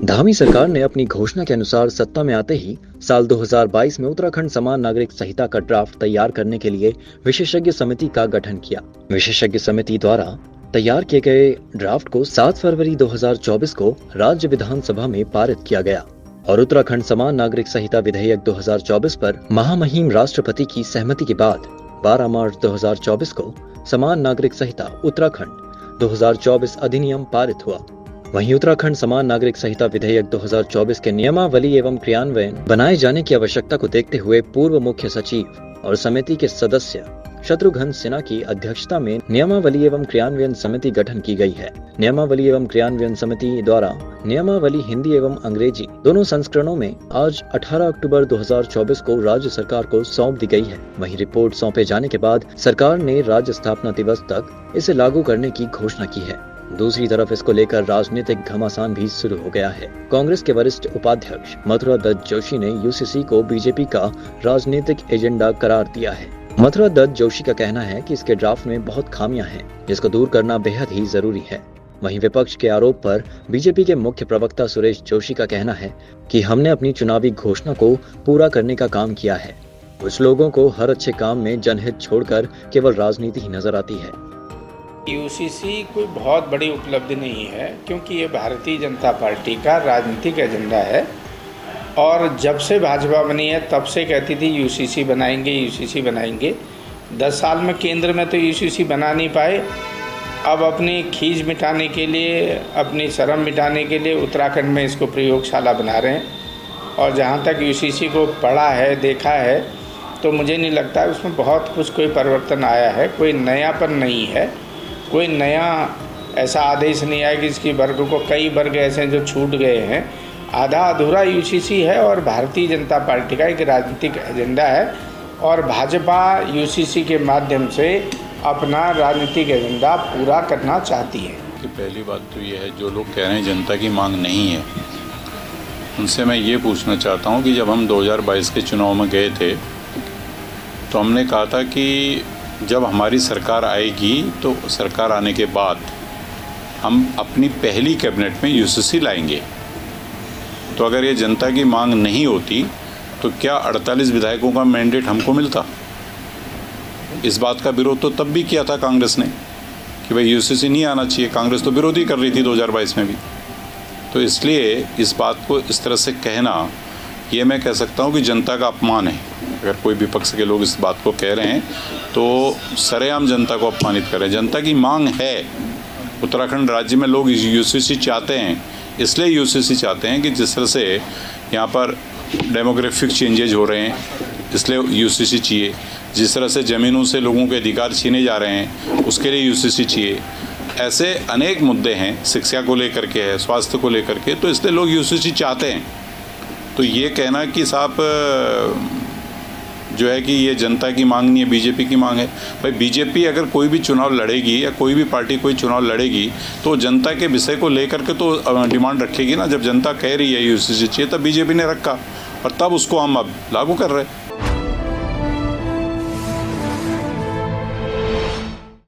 धामी सरकार ने अपनी घोषणा के अनुसार सत्ता में आते ही साल 2022 में उत्तराखंड समान नागरिक संहिता का ड्राफ्ट तैयार करने के लिए विशेषज्ञ समिति का गठन किया। विशेषज्ञ समिति द्वारा तैयार किए गए ड्राफ्ट को 7 फरवरी 2024 को राज्य विधानसभा में पारित किया गया और उत्तराखंड समान नागरिक संहिता विधेयक 2024 पर महामहिम राष्ट्रपति की सहमति के बाद 12 मार्च 2024 को समान नागरिक संहिता उत्तराखंड 2024 अधिनियम पारित हुआ। वहीं उत्तराखंड समान नागरिक संहिता विधेयक 2024 के नियमावली एवं क्रियान्वयन बनाए जाने की आवश्यकता को देखते हुए पूर्व मुख्य सचिव और समिति के सदस्य शत्रुघ्न सिन्हा की अध्यक्षता में नियमावली एवं क्रियान्वयन समिति गठन की गई है। नियमावली एवं क्रियान्वयन समिति द्वारा नियमावली हिंदी एवं अंग्रेजी दोनों संस्करणों में आज 18 अक्टूबर 2024 को राज्य सरकार को सौंप दी गई है। वहीं रिपोर्ट सौंपे जाने के बाद सरकार ने राज्य स्थापना दिवस तक इसे लागू करने की घोषणा की है। दूसरी तरफ इसको लेकर राजनीतिक घमासान भी शुरू हो गया है। कांग्रेस के वरिष्ठ उपाध्यक्ष मथुरा दत्त जोशी ने यूसीसी को बीजेपी का राजनीतिक एजेंडा करार दिया है। मथुरा दत्त जोशी का कहना है कि इसके ड्राफ्ट में बहुत खामियां हैं, जिसको दूर करना बेहद ही जरूरी है। वहीं विपक्ष के आरोप पर बीजेपी के मुख्य प्रवक्ता सुरेश जोशी का कहना है कि हमने अपनी चुनावी घोषणा को पूरा करने का काम किया है। कुछ लोगों को हर अच्छे काम में जनहित छोड़कर केवल राजनीति ही नजर आती है। यूसीसी कोई बहुत बड़ी उपलब्धि नहीं है, क्योंकि ये भारतीय जनता पार्टी का राजनीतिक एजेंडा है और जब से भाजपा बनी है तब से कहती थी यूसीसी बनाएंगे, यूसीसी बनाएंगे। 10 साल में केंद्र में तो यूसीसी बना नहीं पाए। अब अपनी खींच मिटाने के लिए, अपनी शर्म मिटाने के लिए उत्तराखंड में इसको प्रयोगशाला बना रहे हैं। और जहाँ तक यूसीसी को पढ़ा है, देखा है, तो मुझे नहीं लगता उसमें बहुत कुछ कोई परिवर्तन आया है। कोई नयापन नहीं है, कोई नया ऐसा आदेश नहीं आया कि इसकी वर्ग को, कई वर्ग ऐसे हैं जो छूट गए हैं। आधा अधूरा यूसीसी है और भारतीय जनता पार्टी का एक राजनीतिक एजेंडा है और भाजपा यूसीसी के माध्यम से अपना राजनीतिक एजेंडा पूरा करना चाहती है। कि पहली बात तो ये है, जो लोग कह रहे हैं जनता की मांग नहीं है, उनसे मैं ये पूछना चाहता हूँ कि जब हम 2022 के चुनाव में गए थे तो हमने कहा था कि जब हमारी सरकार आएगी तो सरकार आने के बाद हम अपनी पहली कैबिनेट में यूसीसी लाएंगे। तो अगर ये जनता की मांग नहीं होती तो क्या 48 विधायकों का मैंडेट हमको मिलता? इस बात का विरोध तो तब भी किया था कांग्रेस ने कि भाई यूसीसी नहीं आना चाहिए। कांग्रेस तो विरोध ही कर रही थी 2022 में भी। तो इसलिए इस बात को इस तरह से कहना, ये मैं कह सकता हूँ कि जनता का अपमान है। अगर कोई विपक्ष के लोग इस बात को कह रहे हैं तो सरेआम जनता को अपमानित कर रहे हैं। जनता की मांग है, उत्तराखंड राज्य में लोग यूसीसी चाहते हैं, इसलिए यूसीसी चाहते हैं कि जिस तरह से यहाँ पर डेमोग्राफिक चेंजेज हो रहे हैं, इसलिए यूसीसी चाहिए। जिस तरह से ज़मीनों से लोगों के अधिकार छीने जा रहे हैं, उसके लिए यूसीसी चाहिए। ऐसे अनेक मुद्दे हैं, शिक्षा को लेकर के है, स्वास्थ्य को लेकर के, तो इसलिए लोग यूसीसी चाहते हैं। तो ये कहना कि साहब जो है कि ये जनता की मांग नहीं है, बीजेपी की मांग है। भाई बीजेपी अगर कोई भी चुनाव लड़ेगी या कोई भी पार्टी कोई चुनाव लड़ेगी तो जनता के विषय को लेकर के तो डिमांड रखेगी ना। जब जनता कह रही है यूसीसी चाहिए, तब बीजेपी ने रखा और तब उसको हम अब लागू कर रहे हैं।